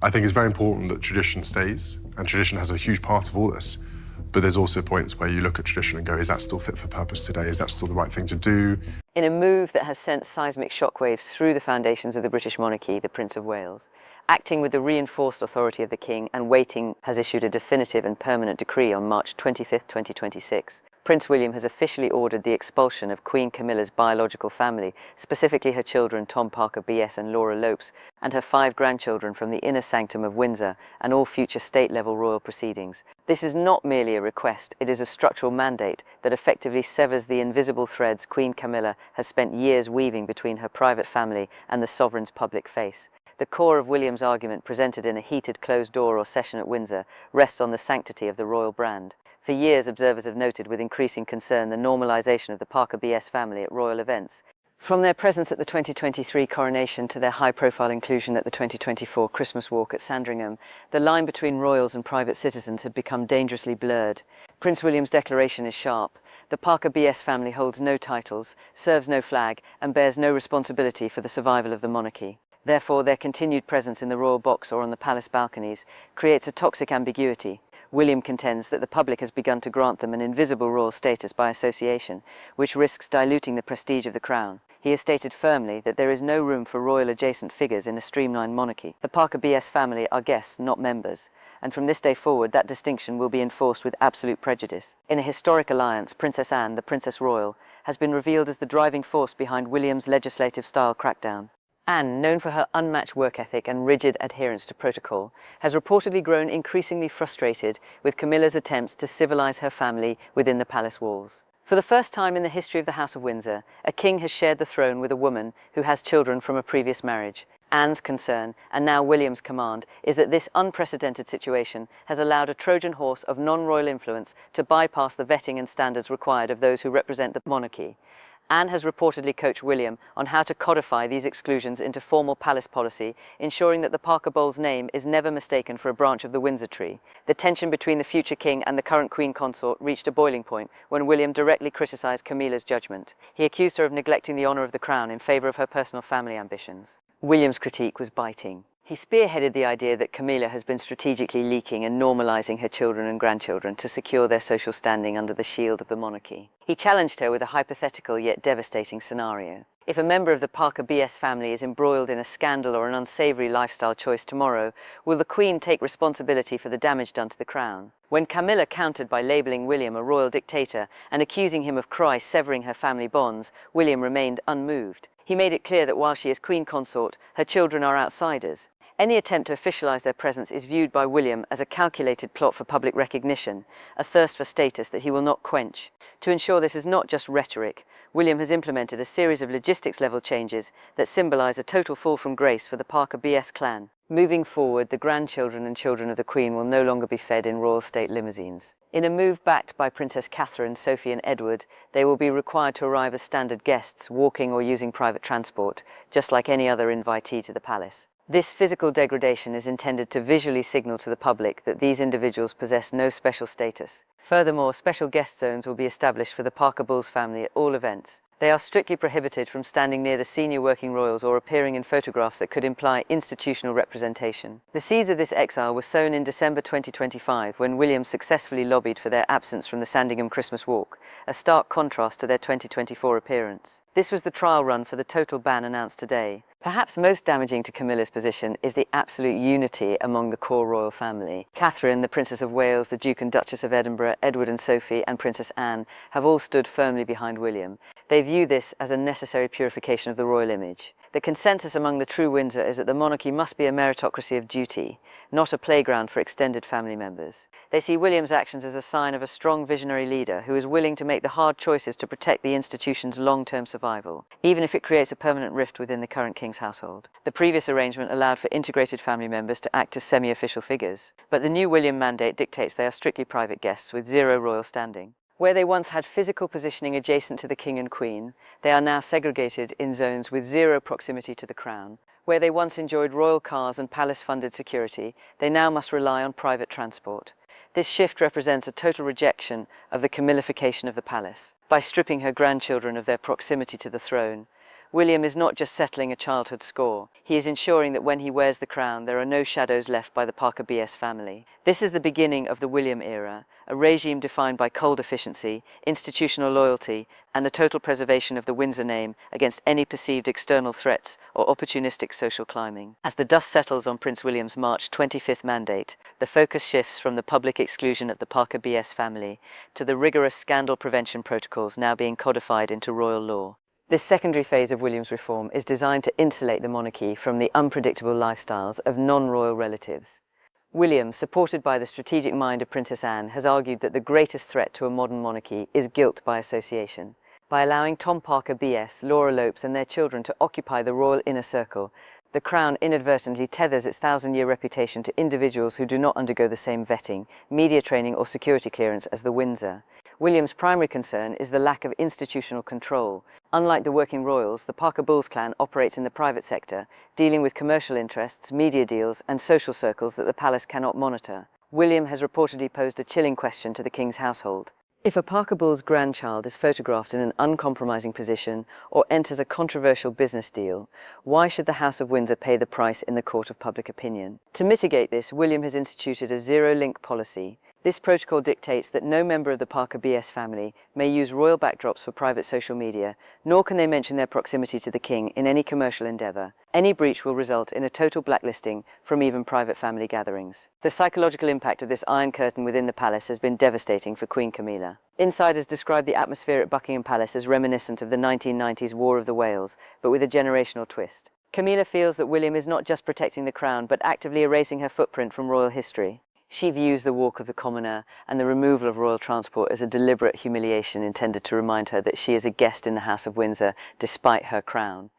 I think it's very important that tradition stays, and tradition has a huge part of all this. But there's also points where you look at tradition and go, is that still fit for purpose today? Is that still the right thing to do? In a move that has sent seismic shockwaves through the foundations of the British monarchy, the Prince of Wales, acting with the reinforced authority of the King and waiting, has issued a definitive and permanent decree on March 25, 2026. Prince William has officially ordered the expulsion of Queen Camilla's biological family, specifically her children Tom Parker BS and Laura Lopes, and her 5 grandchildren from the inner sanctum of Windsor and all future state-level royal proceedings. This is not merely a request, it is a structural mandate that effectively severs the invisible threads Queen Camilla has spent years weaving between her private family and the sovereign's public face. The core of William's argument, presented in a heated closed-door or session at Windsor, rests on the sanctity of the royal brand. For years, observers have noted with increasing concern the normalisation of the Parker BS family at royal events. From their presence at the 2023 coronation to their high-profile inclusion at the 2024 Christmas walk at Sandringham, the line between royals and private citizens had become dangerously blurred. Prince William's declaration is sharp. The Parker BS family holds no titles, serves no flag, and bears no responsibility for the survival of the monarchy. Therefore, their continued presence in the royal box or on the palace balconies creates a toxic ambiguity. William contends that the public has begun to grant them an invisible royal status by association, which risks diluting the prestige of the crown. He has stated firmly that there is no room for royal-adjacent figures in a streamlined monarchy. The Parker BS family are guests, not members, and from this day forward that distinction will be enforced with absolute prejudice. In a historic alliance, Princess Anne, the Princess Royal, has been revealed as the driving force behind William's legislative-style crackdown. Anne, known for her unmatched work ethic and rigid adherence to protocol, has reportedly grown increasingly frustrated with Camilla's attempts to civilize her family within the palace walls. For the first time in the history of the House of Windsor, a king has shared the throne with a woman who has children from a previous marriage. Anne's concern, and now William's command, is that this unprecedented situation has allowed a Trojan horse of non-royal influence to bypass the vetting and standards required of those who represent the monarchy. Anne has reportedly coached William on how to codify these exclusions into formal palace policy, ensuring that the Parker Bowl's name is never mistaken for a branch of the Windsor tree. The tension between the future king and the current queen consort reached a boiling point when William directly criticised Camilla's judgment. He accused her of neglecting the honour of the crown in favour of her personal family ambitions. William's critique was biting. He spearheaded the idea that Camilla has been strategically leaking and normalising her children and grandchildren to secure their social standing under the shield of the monarchy. He challenged her with a hypothetical yet devastating scenario. If a member of the Parker BS family is embroiled in a scandal or an unsavoury lifestyle choice tomorrow, will the Queen take responsibility for the damage done to the crown? When Camilla countered by labelling William a royal dictator and accusing him of Christ severing her family bonds, William remained unmoved. He made it clear that while she is queen consort, her children are outsiders. Any attempt to officialise their presence is viewed by William as a calculated plot for public recognition, a thirst for status that he will not quench. To ensure this is not just rhetoric, William has implemented a series of logistics-level changes that symbolise a total fall from grace for the Parker BS clan. Moving forward, the grandchildren and children of the Queen will no longer be fed in royal state limousines. In a move backed by Princess Catherine, Sophie and Edward, they will be required to arrive as standard guests, walking or using private transport, just like any other invitee to the palace. This physical degradation is intended to visually signal to the public that these individuals possess no special status. Furthermore, special guest zones will be established for the Parker Bowles family at all events. They are strictly prohibited from standing near the senior working royals or appearing in photographs that could imply institutional representation. The seeds of this exile were sown in December 2025 when William successfully lobbied for their absence from the Sandringham Christmas walk, a stark contrast to their 2024 appearance. This was the trial run for the total ban announced today. Perhaps most damaging to Camilla's position is the absolute unity among the core royal family. Catherine, the Princess of Wales, the Duke and Duchess of Edinburgh, Edward and Sophie, and Princess Anne have all stood firmly behind William. They view this as a necessary purification of the royal image. The consensus among the true Windsor is that the monarchy must be a meritocracy of duty, not a playground for extended family members. They see William's actions as a sign of a strong visionary leader who is willing to make the hard choices to protect the institution's long-term survival, even if it creates a permanent rift within the current king's household. The previous arrangement allowed for integrated family members to act as semi-official figures, but the new William mandate dictates they are strictly private guests with zero royal standing. Where they once had physical positioning adjacent to the King and Queen, they are now segregated in zones with zero proximity to the Crown. Where they once enjoyed royal cars and palace-funded security, they now must rely on private transport. This shift represents a total rejection of the Camillification of the palace. By stripping her grandchildren of their proximity to the throne, William is not just settling a childhood score, he is ensuring that when he wears the crown there are no shadows left by the Parker BS family. This is the beginning of the William era, a regime defined by cold efficiency, institutional loyalty, and the total preservation of the Windsor name against any perceived external threats or opportunistic social climbing. As the dust settles on Prince William's March 25th mandate, the focus shifts from the public exclusion of the Parker BS family to the rigorous scandal prevention protocols now being codified into royal law. This secondary phase of William's reform is designed to insulate the monarchy from the unpredictable lifestyles of non-royal relatives. William, supported by the strategic mind of Princess Anne, has argued that the greatest threat to a modern monarchy is guilt by association. By allowing Tom Parker BS, Laura Lopes and their children to occupy the royal inner circle, the Crown inadvertently tethers its thousand-year reputation to individuals who do not undergo the same vetting, media training or security clearance as the Windsor. William's primary concern is the lack of institutional control. Unlike the working royals, the Parker Bowles clan operates in the private sector, dealing with commercial interests, media deals, and social circles that the palace cannot monitor. William has reportedly posed a chilling question to the king's household. If a Parker Bowles grandchild is photographed in an uncompromising position or enters a controversial business deal, why should the House of Windsor pay the price in the court of public opinion? To mitigate this, William has instituted a zero-link policy. This protocol dictates that no member of the Parker BS family may use royal backdrops for private social media, nor can they mention their proximity to the king in any commercial endeavour. Any breach will result in a total blacklisting from even private family gatherings. The psychological impact of this iron curtain within the palace has been devastating for Queen Camilla. Insiders describe the atmosphere at Buckingham Palace as reminiscent of the 1990s War of the Wales, but with a generational twist. Camilla feels that William is not just protecting the crown, but actively erasing her footprint from royal history. She views the walk of the commoner and the removal of royal transport as a deliberate humiliation intended to remind her that she is a guest in the House of Windsor despite her crown.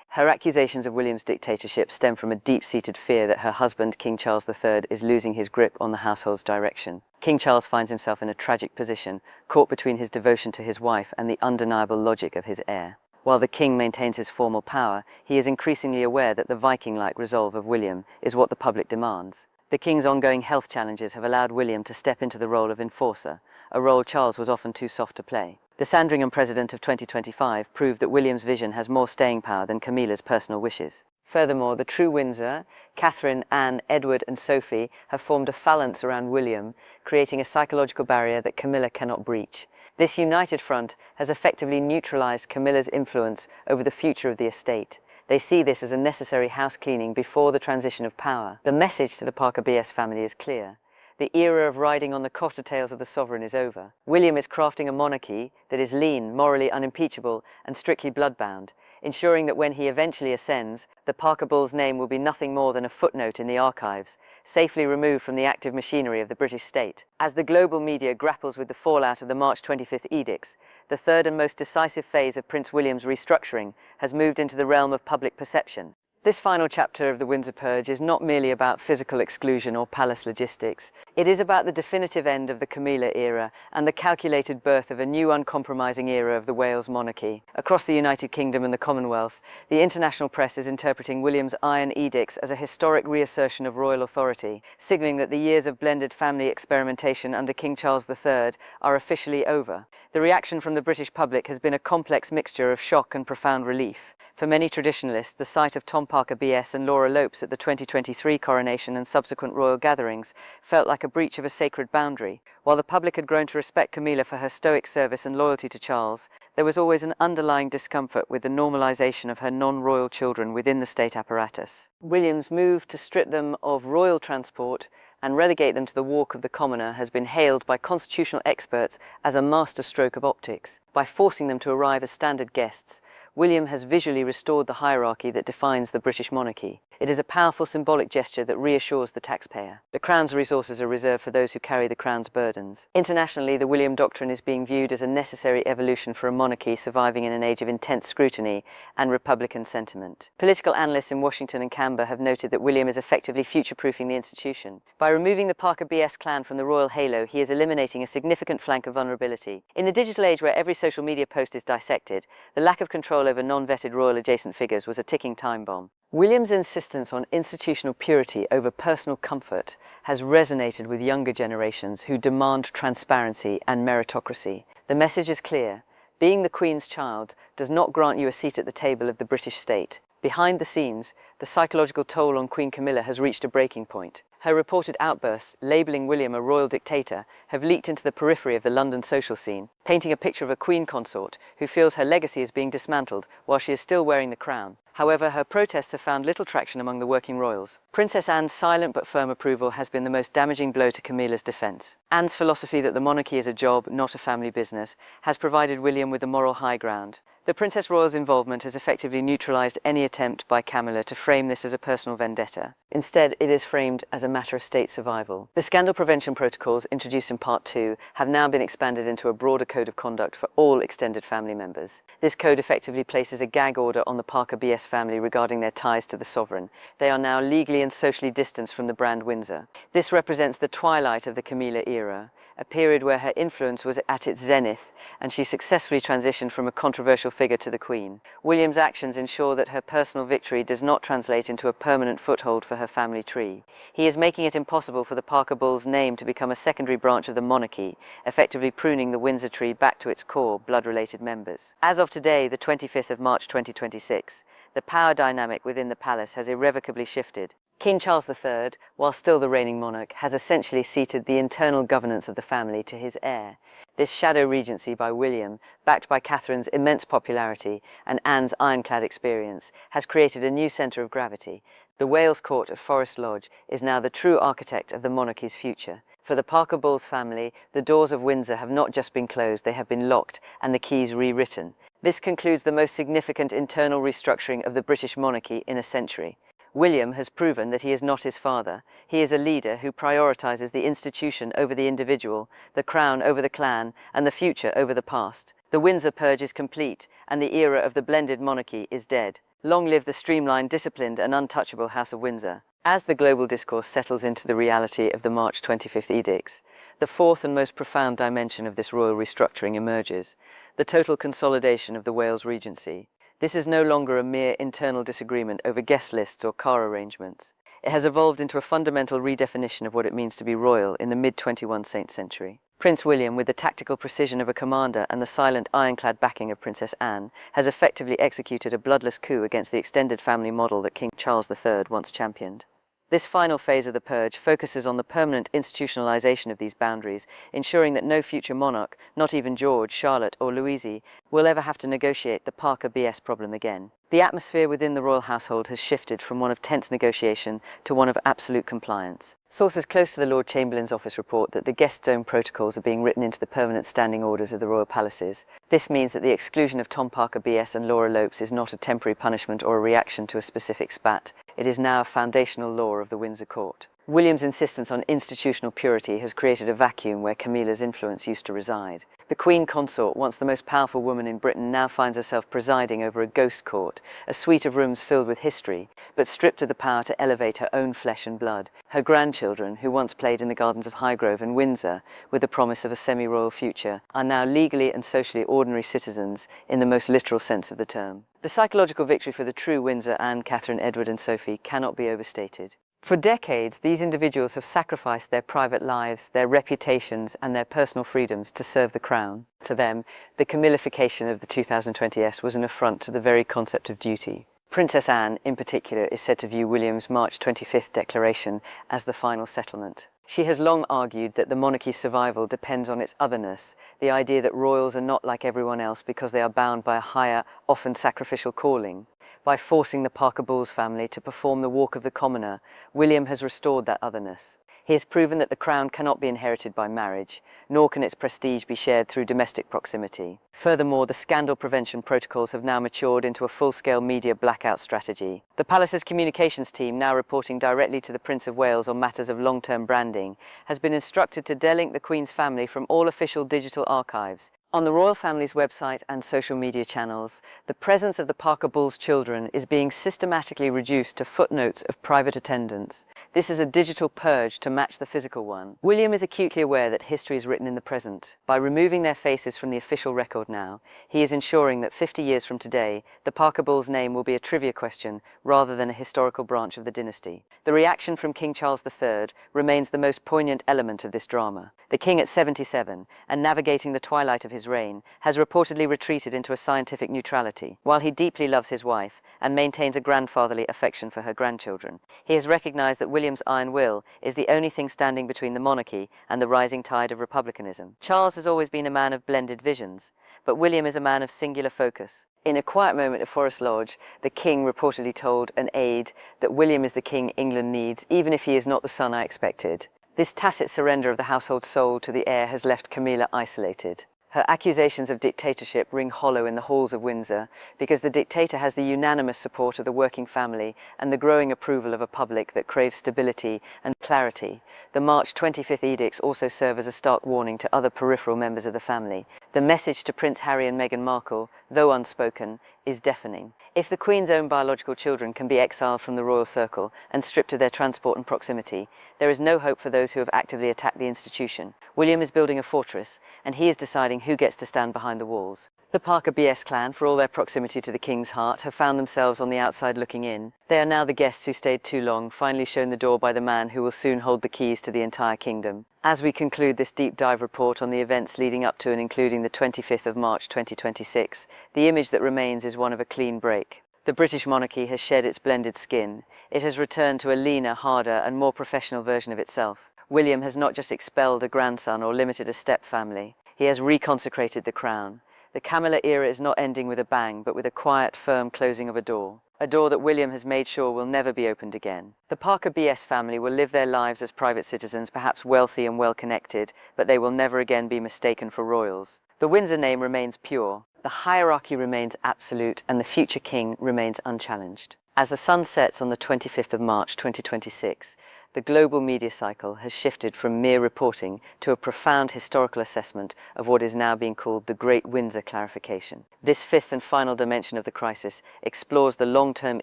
Her accusations of William's dictatorship stem from a deep-seated fear that her husband, King Charles III, is losing his grip on the household's direction. King Charles finds himself in a tragic position, caught between his devotion to his wife and the undeniable logic of his heir. While the king maintains his formal power, he is increasingly aware that the Viking-like resolve of William is what the public demands. The king's ongoing health challenges have allowed William to step into the role of enforcer, a role Charles was often too soft to play. The Sandringham President of 2025 proved that William's vision has more staying power than Camilla's personal wishes. Furthermore, the true Windsor, Catherine, Anne, Edward and Sophie, have formed a phalanx around William, creating a psychological barrier that Camilla cannot breach. This united front has effectively neutralized Camilla's influence over the future of the estate. They see this as a necessary house cleaning before the transition of power. The message to the Parker BS family is clear. The era of riding on the coattails of the sovereign is over. William is crafting a monarchy that is lean, morally unimpeachable, and strictly bloodbound, ensuring that when he eventually ascends, the Parker Bowles name will be nothing more than a footnote in the archives, safely removed from the active machinery of the British state. As the global media grapples with the fallout of the March 25th edicts, the third and most decisive phase of Prince William's restructuring has moved into the realm of public perception. This final chapter of the Windsor Purge is not merely about physical exclusion or palace logistics. It is about the definitive end of the Camilla era and the calculated birth of a new uncompromising era of the Wales monarchy. Across the United Kingdom and the Commonwealth, the international press is interpreting William's iron edicts as a historic reassertion of royal authority, signalling that the years of blended family experimentation under King Charles III are officially over. The reaction from the British public has been a complex mixture of shock and profound relief. For many traditionalists, the sight of Tom Parker BS and Laura Lopes at the 2023 coronation and subsequent royal gatherings felt like a breach of a sacred boundary. While the public had grown to respect Camilla for her stoic service and loyalty to Charles, there was always an underlying discomfort with the normalisation of her non-royal children within the state apparatus. William's move to strip them of royal transport and relegate them to the walk of the commoner has been hailed by constitutional experts as a masterstroke of optics. By forcing them to arrive as standard guests, William has visually restored the hierarchy that defines the British monarchy. It is a powerful symbolic gesture that reassures the taxpayer. The Crown's resources are reserved for those who carry the Crown's burdens. Internationally, the William Doctrine is being viewed as a necessary evolution for a monarchy surviving in an age of intense scrutiny and Republican sentiment. Political analysts in Washington and Canberra have noted that William is effectively future-proofing the institution. By removing the Parker BS clan from the royal halo, he is eliminating a significant flank of vulnerability. In the digital age where every social media post is dissected, the lack of control over non-vetted royal adjacent figures was a ticking time bomb. William's insistence on institutional purity over personal comfort has resonated with younger generations who demand transparency and meritocracy. The message is clear. Being the Queen's child does not grant you a seat at the table of the British state. Behind the scenes, the psychological toll on Queen Camilla has reached a breaking point. Her reported outbursts, labelling William a royal dictator, have leaked into the periphery of the London social scene, painting a picture of a queen consort who feels her legacy is being dismantled while she is still wearing the crown. However, her protests have found little traction among the working royals. Princess Anne's silent but firm approval has been the most damaging blow to Camilla's defence. Anne's philosophy that the monarchy is a job, not a family business, has provided William with the moral high ground. The Princess Royal's involvement has effectively neutralised any attempt by Camilla to frame this as a personal vendetta. Instead, it is framed as a matter of state survival. The scandal prevention protocols introduced in Part 2 have now been expanded into a broader code of conduct for all extended family members. This code effectively places a gag order on the Parker BS family regarding their ties to the sovereign. They are now legally and socially distanced from the brand Windsor. This represents the twilight of the Camilla era, a period where her influence was at its zenith and she successfully transitioned from a controversial figure to the Queen. William's actions ensure that her personal victory does not translate into a permanent foothold for her family tree. He is making it impossible for the Parker Bull's name to become a secondary branch of the monarchy, effectively pruning the Windsor tree back to its core, blood-related members. As of today, the 25th of March 2026, the power dynamic within the palace has irrevocably shifted. King Charles III, while still the reigning monarch, has essentially ceded the internal governance of the family to his heir. This shadow regency by William, backed by Catherine's immense popularity and Anne's ironclad experience, has created a new centre of gravity. The Wales court at Forest Lodge is now the true architect of the monarchy's future. For the Parker Bowles family, the doors of Windsor have not just been closed, they have been locked and the keys rewritten. This concludes the most significant internal restructuring of the British monarchy in a century. William has proven that he is not his father. He is a leader who prioritises the institution over the individual, the crown over the clan, and the future over the past. The Windsor purge is complete, and the era of the blended monarchy is dead. Long live the streamlined, disciplined, and untouchable House of Windsor. As the global discourse settles into the reality of the March 25th edicts, the fourth and most profound dimension of this royal restructuring emerges: the total consolidation of the Wales Regency. This is no longer a mere internal disagreement over guest lists or car arrangements. It has evolved into a fundamental redefinition of what it means to be royal in the mid-21st century. Prince William, with the tactical precision of a commander and the silent ironclad backing of Princess Anne, has effectively executed a bloodless coup against the extended family model that King Charles III once championed. This final phase of the purge focuses on the permanent institutionalization of these boundaries, ensuring that no future monarch, not even George, Charlotte, or Louise, will ever have to negotiate the Parker BS problem again. The atmosphere within the royal household has shifted from one of tense negotiation to one of absolute compliance. Sources close to the Lord Chamberlain's office report that the guest zone protocols are being written into the permanent standing orders of the royal palaces. This means that the exclusion of Tom Parker BS and Laura Lopes is not a temporary punishment or a reaction to a specific spat. It is now a foundational law of the Windsor court. William's insistence on institutional purity has created a vacuum where Camilla's influence used to reside. The Queen Consort, once the most powerful woman in Britain, now finds herself presiding over a ghost court, a suite of rooms filled with history, but stripped of the power to elevate her own flesh and blood. Her grandchildren, who once played in the gardens of Highgrove and Windsor with the promise of a semi-royal future, are now legally and socially ordinary citizens in the most literal sense of the term. The psychological victory for the true Windsor, Anne, Catherine, Edward and Sophie, cannot be overstated. For decades, these individuals have sacrificed their private lives, their reputations, and their personal freedoms to serve the crown. To them, the Camillification of the 2020s was an affront to the very concept of duty. Princess Anne, in particular, is said to view William's March 25th declaration as the final settlement. She has long argued that the monarchy's survival depends on its otherness, the idea that royals are not like everyone else because they are bound by a higher, often sacrificial calling. By forcing the Parker Bowles family to perform the walk of the commoner, William has restored that otherness. He has proven that the crown cannot be inherited by marriage, nor can its prestige be shared through domestic proximity. Furthermore, the scandal prevention protocols have now matured into a full-scale media blackout strategy. The palace's communications team, now reporting directly to the Prince of Wales on matters of long-term branding, has been instructed to delink the Queen's family from all official digital archives. On the royal family's website and social media channels, the presence of the Parker Bowles children is being systematically reduced to footnotes of private attendance. This is a digital purge to match the physical one. William is acutely aware that history is written in the present. By removing their faces from the official record now, he is ensuring that 50 years from today, the Parker Bowles name will be a trivia question rather than a historical branch of the dynasty. The reaction from King Charles III remains the most poignant element of this drama. The king at 77, and navigating the twilight of his his reign, has reportedly retreated into a scientific neutrality. While he deeply loves his wife and maintains a grandfatherly affection for her grandchildren, he has recognized that William's iron will is the only thing standing between the monarchy and the rising tide of republicanism. Charles has always been a man of blended visions, but William is a man of singular focus. In a quiet moment at Forest Lodge, the king reportedly told an aide that William is the king England needs, even if he is not the son I expected. This tacit surrender of the household soul to the heir has left Camilla isolated. Her accusations of dictatorship ring hollow in the halls of Windsor because the dictator has the unanimous support of the working family and the growing approval of a public that craves stability and clarity. The March 25th edicts also serve as a stark warning to other peripheral members of the family. The message to Prince Harry and Meghan Markle, though unspoken, is deafening. If the Queen's own biological children can be exiled from the royal circle and stripped of their transport and proximity, there is no hope for those who have actively attacked the institution. William is building a fortress, and he is deciding who gets to stand behind the walls. The Parker BS clan, for all their proximity to the King's heart, have found themselves on the outside looking in. They are now the guests who stayed too long, finally shown the door by the man who will soon hold the keys to the entire kingdom. As we conclude this deep dive report on the events leading up to and including the 25th of March 2026, the image that remains is one of a clean break. The British monarchy has shed its blended skin. It has returned to a leaner, harder, and more professional version of itself. William has not just expelled a grandson or limited a step family. He has reconsecrated the crown. The Camilla era is not ending with a bang, but with a quiet, firm closing of a door that William has made sure will never be opened again. The Parker BS family will live their lives as private citizens, perhaps wealthy and well-connected, but they will never again be mistaken for royals. The Windsor name remains pure, the hierarchy remains absolute, and the future king remains unchallenged. As the sun sets on the 25th of March 2026, the global media cycle has shifted from mere reporting to a profound historical assessment of what is now being called the Great Windsor Clarification. This fifth and final dimension of the crisis explores the long-term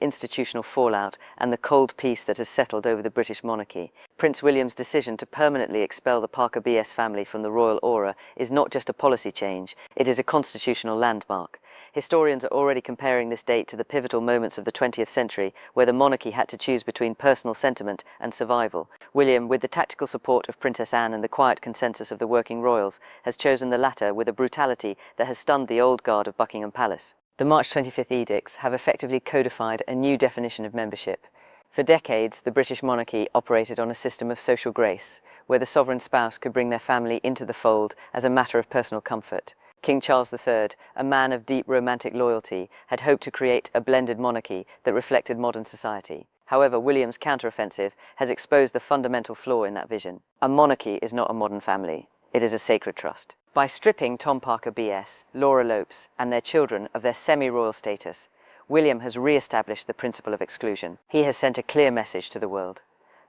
institutional fallout and the cold peace that has settled over the British monarchy. Prince William's decision to permanently expel the Parker BS family from the royal aura is not just a policy change, it is a constitutional landmark. Historians are already comparing this date to the pivotal moments of the 20th century where the monarchy had to choose between personal sentiment and survival. William, with the tactical support of Princess Anne and the quiet consensus of the working royals, has chosen the latter with a brutality that has stunned the old guard of Buckingham Palace. The March 25th edicts have effectively codified a new definition of membership. For decades, the British monarchy operated on a system of social grace, where the sovereign spouse could bring their family into the fold as a matter of personal comfort. King Charles III, a man of deep romantic loyalty, had hoped to create a blended monarchy that reflected modern society. However, William's counteroffensive has exposed the fundamental flaw in that vision. A monarchy is not a modern family, it is a sacred trust. By stripping Tom Parker BS, Laura Lopes, and their children of their semi-royal status, William has re-established the principle of exclusion. He has sent a clear message to the world.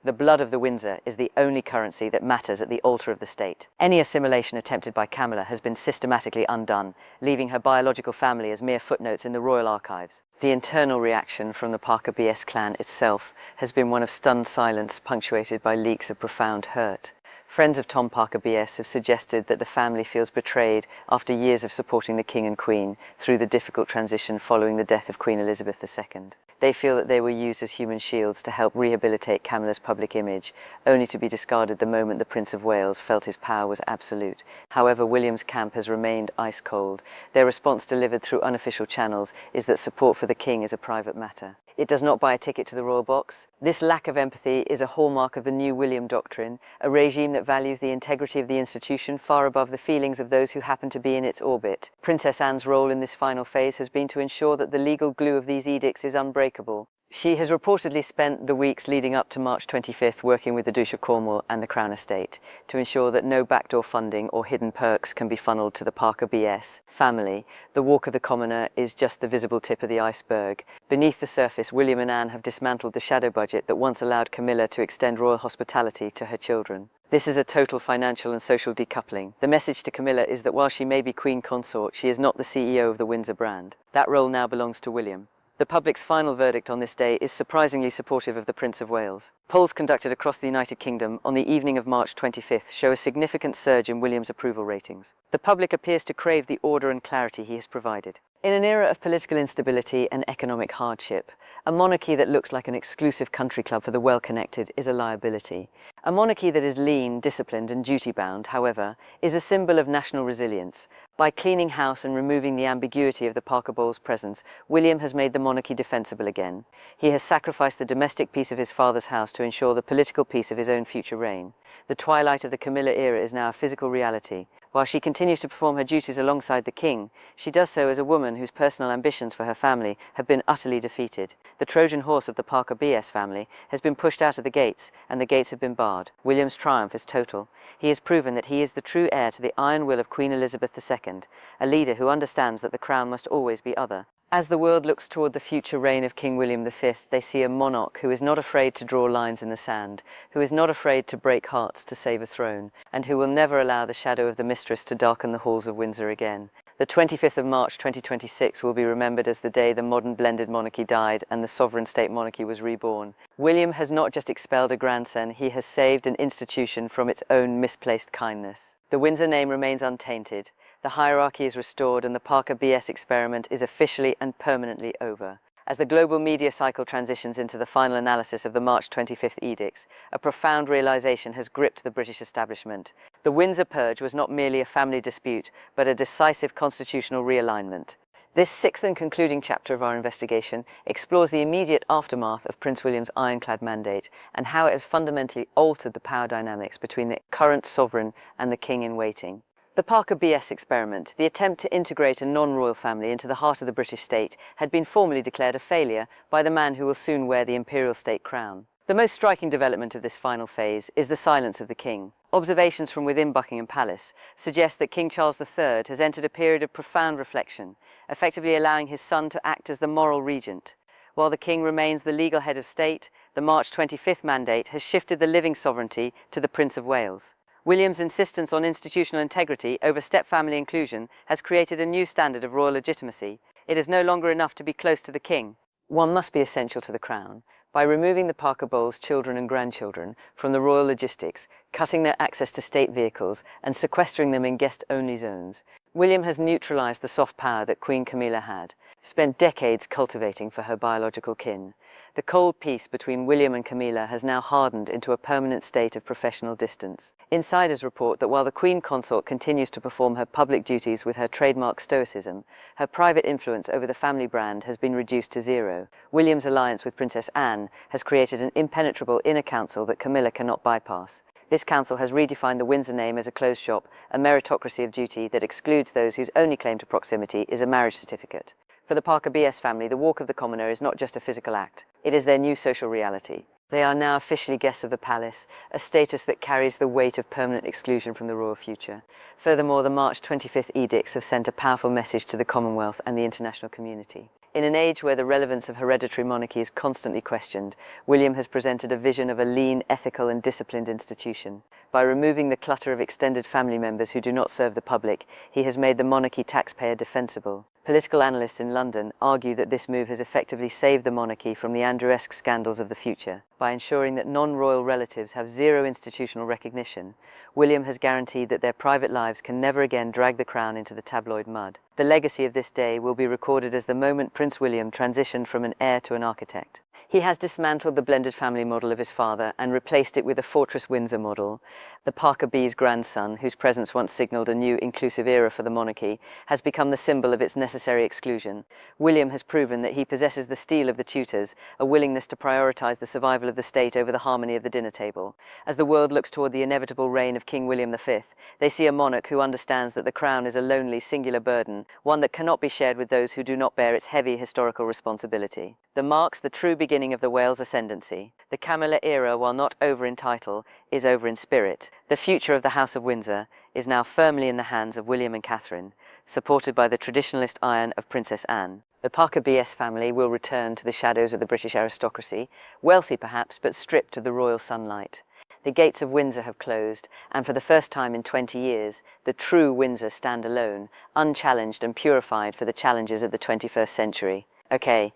The blood of the Windsor is the only currency that matters at the altar of the state. Any assimilation attempted by Camilla has been systematically undone, leaving her biological family as mere footnotes in the royal archives. The internal reaction from the Parker BS clan itself has been one of stunned silence, punctuated by leaks of profound hurt. Friends of Tom Parker BS have suggested that the family feels betrayed after years of supporting the King and Queen through the difficult transition following the death of Queen Elizabeth II. They feel that they were used as human shields to help rehabilitate Camilla's public image, only to be discarded the moment the Prince of Wales felt his power was absolute. However, William's camp has remained ice cold. Their response, delivered through unofficial channels, is that support for the King is a private matter. It does not buy a ticket to the royal box. This lack of empathy is a hallmark of the new William doctrine, a regime that values the integrity of the institution far above the feelings of those who happen to be in its orbit. Princess Anne's role in this final phase has been to ensure that the legal glue of these edicts is unbreakable. She has reportedly spent the weeks leading up to March 25th working with the Duke of Cornwall and the Crown Estate to ensure that no backdoor funding or hidden perks can be funneled to the Parker BS family. The walk of the commoner is just the visible tip of the iceberg. Beneath the surface, William and Anne have dismantled the shadow budget that once allowed Camilla to extend royal hospitality to her children. This is a total financial and social decoupling. The message to Camilla is that while she may be Queen Consort, she is not the CEO of the Windsor brand. That role now belongs to William. The public's final verdict on this day is surprisingly supportive of the Prince of Wales. Polls conducted across the United Kingdom on the evening of March 25th show a significant surge in William's approval ratings. The public appears to crave the order and clarity he has provided. In an era of political instability and economic hardship, a monarchy that looks like an exclusive country club for the well-connected is a liability. A monarchy that is lean, disciplined and duty-bound, however, is a symbol of national resilience. By cleaning house and removing the ambiguity of the Parker Bowles presence, William has made the monarchy defensible again. He has sacrificed the domestic peace of his father's house to ensure the political peace of his own future reign. The twilight of the Camilla era is now a physical reality. While she continues to perform her duties alongside the king, she does so as a woman whose personal ambitions for her family have been utterly defeated. The Trojan horse of the Parker BS family has been pushed out of the gates, and the gates have been barred. William's triumph is total. He has proven that he is the true heir to the iron will of Queen Elizabeth II, a leader who understands that the crown must always be other. As the world looks toward the future reign of King William V, they see a monarch who is not afraid to draw lines in the sand, who is not afraid to break hearts to save a throne, and who will never allow the shadow of the mistress to darken the halls of Windsor again. The 25th of March 2026 will be remembered as the day the modern blended monarchy died and the sovereign state monarchy was reborn. William has not just expelled a grandson, he has saved an institution from its own misplaced kindness. The Windsor name remains untainted. The hierarchy is restored and the Parker BS experiment is officially and permanently over. As the global media cycle transitions into the final analysis of the March 25th edicts, a profound realization has gripped the British establishment. The Windsor Purge was not merely a family dispute, but a decisive constitutional realignment. This sixth and concluding chapter of our investigation explores the immediate aftermath of Prince William's ironclad mandate and how it has fundamentally altered the power dynamics between the current sovereign and the king in waiting. The Parker BS experiment, the attempt to integrate a non-royal family into the heart of the British state, had been formally declared a failure by the man who will soon wear the imperial state crown. The most striking development of this final phase is the silence of the king. Observations from within Buckingham Palace suggest that King Charles III has entered a period of profound reflection, effectively allowing his son to act as the moral regent. While the king remains the legal head of state, the March 25th mandate has shifted the living sovereignty to the Prince of Wales. William's insistence on institutional integrity over step-family inclusion has created a new standard of royal legitimacy. It is no longer enough to be close to the king. One must be essential to the crown. By removing the Parker Bowles children and grandchildren from the royal logistics, cutting their access to state vehicles, and sequestering them in guest-only zones, William has neutralized the soft power that Queen Camilla had, spent decades cultivating for her biological kin. The cold peace between William and Camilla has now hardened into a permanent state of professional distance. Insiders report that while the Queen Consort continues to perform her public duties with her trademark stoicism, her private influence over the family brand has been reduced to zero. William's alliance with Princess Anne has created an impenetrable inner council that Camilla cannot bypass. This council has redefined the Windsor name as a closed shop, a meritocracy of duty that excludes those whose only claim to proximity is a marriage certificate. For the Parker BS family, the Walk of the Commoner is not just a physical act. It is their new social reality. They are now officially guests of the palace, a status that carries the weight of permanent exclusion from the royal future. Furthermore, the March 25th edicts have sent a powerful message to the Commonwealth and the international community. In an age where the relevance of hereditary monarchy is constantly questioned, William has presented a vision of a lean, ethical and disciplined institution. By removing the clutter of extended family members who do not serve the public, he has made the monarchy taxpayer defensible. Political analysts in London argue that this move has effectively saved the monarchy from the Andrewesque scandals of the future. By ensuring that non-royal relatives have zero institutional recognition, William has guaranteed that their private lives can never again drag the crown into the tabloid mud. The legacy of this day will be recorded as the moment Prince William transitioned from an heir to an architect. He has dismantled the blended family model of his father and replaced it with a Fortress Windsor model. The Parker B's grandson, whose presence once signalled a new inclusive era for the monarchy, has become the symbol of its necessary exclusion. William has proven that he possesses the steel of the Tudors, a willingness to prioritise the survival of the state over the harmony of the dinner table. As the world looks toward the inevitable reign of King William V, they see a monarch who understands that the crown is a lonely, singular burden, one that cannot be shared with those who do not bear its heavy historical responsibility. The marks the true beginning of the Wales ascendancy. The Camilla era, while not over in title, is over in spirit. The future of the House of Windsor is now firmly in the hands of William and Catherine, supported by the traditionalist iron of Princess Anne. The Parker BS family will return to the shadows of the British aristocracy, wealthy perhaps, but stripped of the royal sunlight. The gates of Windsor have closed, and for the first time in 20 years, the true Windsor stand alone, unchallenged and purified for the challenges of the 21st century. Okay,